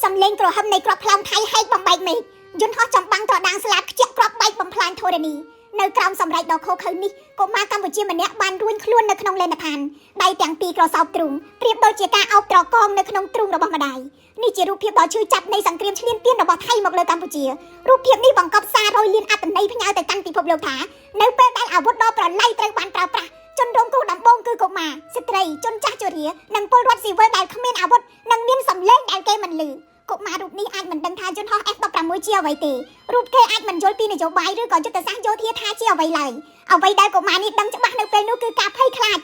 សំលេងក្រហមនៃក្របផ្លោងថៃហែកបំបែកមេឃយន្តហោះចំបាំងត្រដាងស្លាបខ្ជាក់ក្របបែកបំផ្លាញធរណីនៅក្រោមសម្រេចដ៏ខុសខើនេះកុមារកម្ពុជាម្នាក់បានរួញខ្លួននៅក្នុងលេនឋានដៃទាំងពីរក្រសោបទ្រូងប្រៀបដូចជាការអោបត្រកងនៅក្នុងទ្រូងរបស់ម្ដាយនេះជារូបភាពដ៏ឈឺចាប់នៃសង្គ្រាមឈ្លានពានរបស់ថៃមកលើកម្ពុជារូបភាពនេះបង្កប់សាររយលានអត្ថន័យផ្ញើទៅកាន់ពិភពលោកថានៅពេលដែលអាវុធដ៏ប្រឡ័យត្រូវបានប្រើប្រាស់ជនរងគ្រោះដំបូងគឺកុមារស្ត្រីជនចាស់ជរានិងពលរដ្ឋស៊ីវិលដែលគ្មានអាវុធនិងមានសម្លេងដែលគេមិនឮកុមាររូបនេះអាចមិនដឹងថាយន្តហោះ F16 ជាអ្វីទេរូបគេអាចមិនយល់ពីនយោបាយឬក៏យុទ្ធសាស្ត្រយោធាថាជាអ្វីឡើយអ្វីដែលកុមារនេះដឹងច្បាស់នៅពេលនោះគឺការភ័យខ្លាច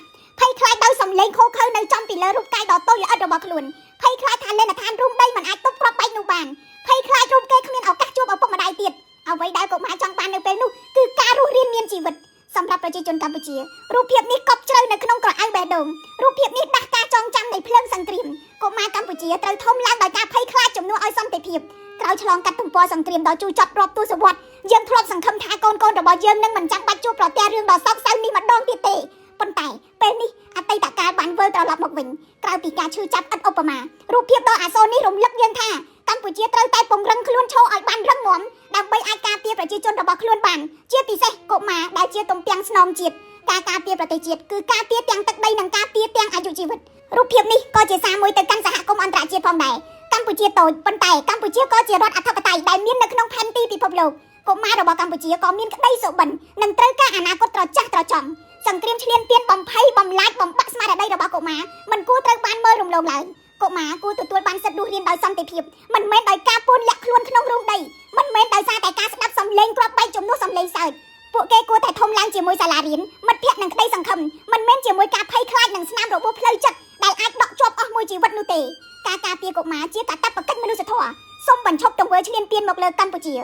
ដោយសំឡេងខូខើនៅចំពីលើរូបកាយដ៏តូចល្អិតរបស់ខ្លួនភ័យខ្លាចថាលេនឋានរូបដីមិនអាចទប់គ្រាប់បែកនោះបានភ័យខ្លាចរូបគេគ្មានឱកាសជួបឪពុកម្ដាយទៀតអ្វីដែលកុមារចង់បាននៅពេលនោះគឺការរស់រានមានជីវិតសម្រាប់ប្រជាជនកម្ពុជារូបភាពនេះកប់ជ្រៅនៅក្នុងក្រអៅបេះដូងរូបភាពនេះដាស់ការចងចាំនៃភ្លើងសង្គ្រាមកុមារកម្ពុជាត្រូវធំឡើងដោយការភ័យខ្លាចជំនួសឲ្យសន្តិភាពក្រោយឆ្លងកាត់ទំព័រសង្គ្រាមដ៏ជូរចត់រាប់ទសវត្សរ៍យើងធ្លាប់សង្ឃឹមថាកូនរបស់យើងនឹងមិនចាំបាច់ជួបប្រទះរឿងដ៏សោកសៅនេះម្ដងទៀតទេប៉ុន្តែពេលនេះអតីតកាលបានវិលត្រឡប់មកវិញក្រៅពីការឈឺចាប់ឥតឧបមារូបភាពដ៏អាសូរនេះរំលឹកយើងថាកម្ពុជាត្រូវតែពង្រឹងខ្លួនឈរឲ្យបានរឹងមាំដើម្បីអាចការពារប្រជាជនរបស់ខ្លួនបានជាពិសេសកុមារដែលជាទំពាំងស្នងជាតិការការពារប្រទេសជាតិគឺការពារទាំងទឹកដីនិងការពារទាំងអាយុជីវិតរូបភាពនេះក៏ជាសារមួយទៅកាន់សហគមន៍អន្តរជាតិផងដែរកម្ពុជាតូចប៉ុន្តែកម្ពុជាក៏ជារដ្ឋអធិបតេយ្យដែលមាននៅក្នុងផែនទីពិភពលោកកុមាររបស់កម្ពុជាក៏មានក្តីសុបិននិងត្រូវការអនាគតត្រចះត្រចង់សង្គ្រាមឈ្លានពានបំភ័យបំឡាចបំបាក់ស្មារតីរបស់កុមារមិនគួរត្រូវបានមើលរំលងឡើយកុមារគួរទទួលបានសិទ្ធិរស់រានដោយសន្តិភាពមិនមែនដោយការពូនលាក់ខ្លួនក្នុងរោងដីមិនមែនដោយសារតែការស្ដាប់សំឡេងគ្រាប់បែកជំនួសសំឡេងសើចពួកគេគួរតែធំឡើងជាមួយសាលារៀនមិត្តភ័ក្តិនិងក្តីសង្ឃឹមមិនមែនជាមួយការភ័យខ្លាចនិងស្នាមរបួសផ្លូវចិត្តដែលអាចដកជាប់អស់មួយជីវិតនោះទេការការពារកុមារជាកាតព្វកិច្ចមនុស្សធម៌សូមបញ្ឈប់ទង្វើឈ្លានពានមកលើកម្ពុជា